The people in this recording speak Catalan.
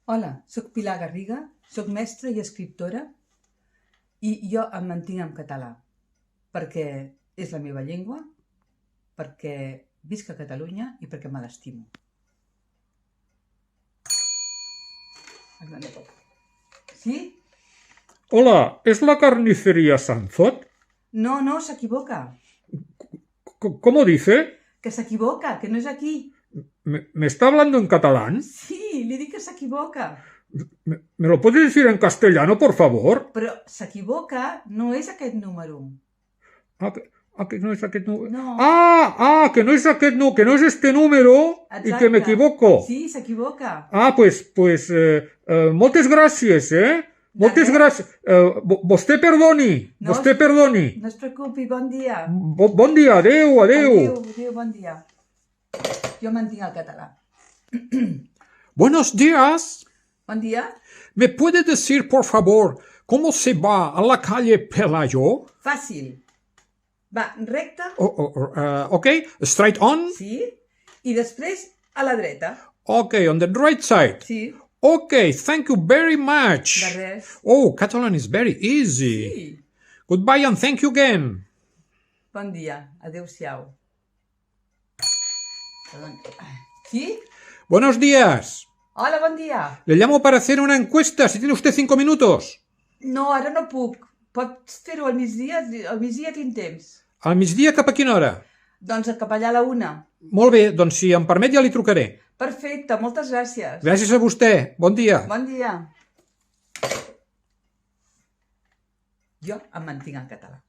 Hola, soc Pilar Garriga, soc mestra i escriptora i jo em mantinc en català perquè és la meva llengua, perquè visc a Catalunya i perquè me l'estimo. Sí? Hola, ¿es la carnicería Sanzot? No, s'equivoca. ¿Cómo dice? Que s'equivoca, que no és aquí. ¿Me está hablando en catalán? Sí, li dic que s'equivoca. ¿Me lo puede decir en castellano, por favor? Però s'equivoca no és aquest número. Que no es aquest número. No. Que no es aquest número, que no es este número. Exacte. Y que me equivoco. Sí, s'equivoca. Moltes gràcies, Moltes gràcies. Vostè perdoni. No, Vostè perdoni. No es preocupi, bon dia. Bon dia, adeu. Adeu, bon dia. Jo mantinc el català. Buenos días. Bon dia. ¿Me puede decir, por favor, cómo se va a la calle Pelayo? Fàcil. Va recte. Ok, straight on? Sí. I després a la dreta. Ok, on the right side. Sí. Ok, thank you very much. De res. Oh, Catalan is very easy. Sí. Goodbye and thank you again. Bon dia. Adéu-siau. ¿Sí? Buenos días. Hola, bon dia. Le llamo para hacer una encuesta, si tiene usted 5 minutos. No, ara no puc. Pots fer-ho al migdia? Al migdia tinc temps. Al migdia cap a quina hora? Doncs cap allà a la 1. Molt bé, doncs si em permet ja li trucaré. Perfecte, moltes gràcies. Gràcies a vostè. Bon dia. Bon dia. Jo em mantinc en català.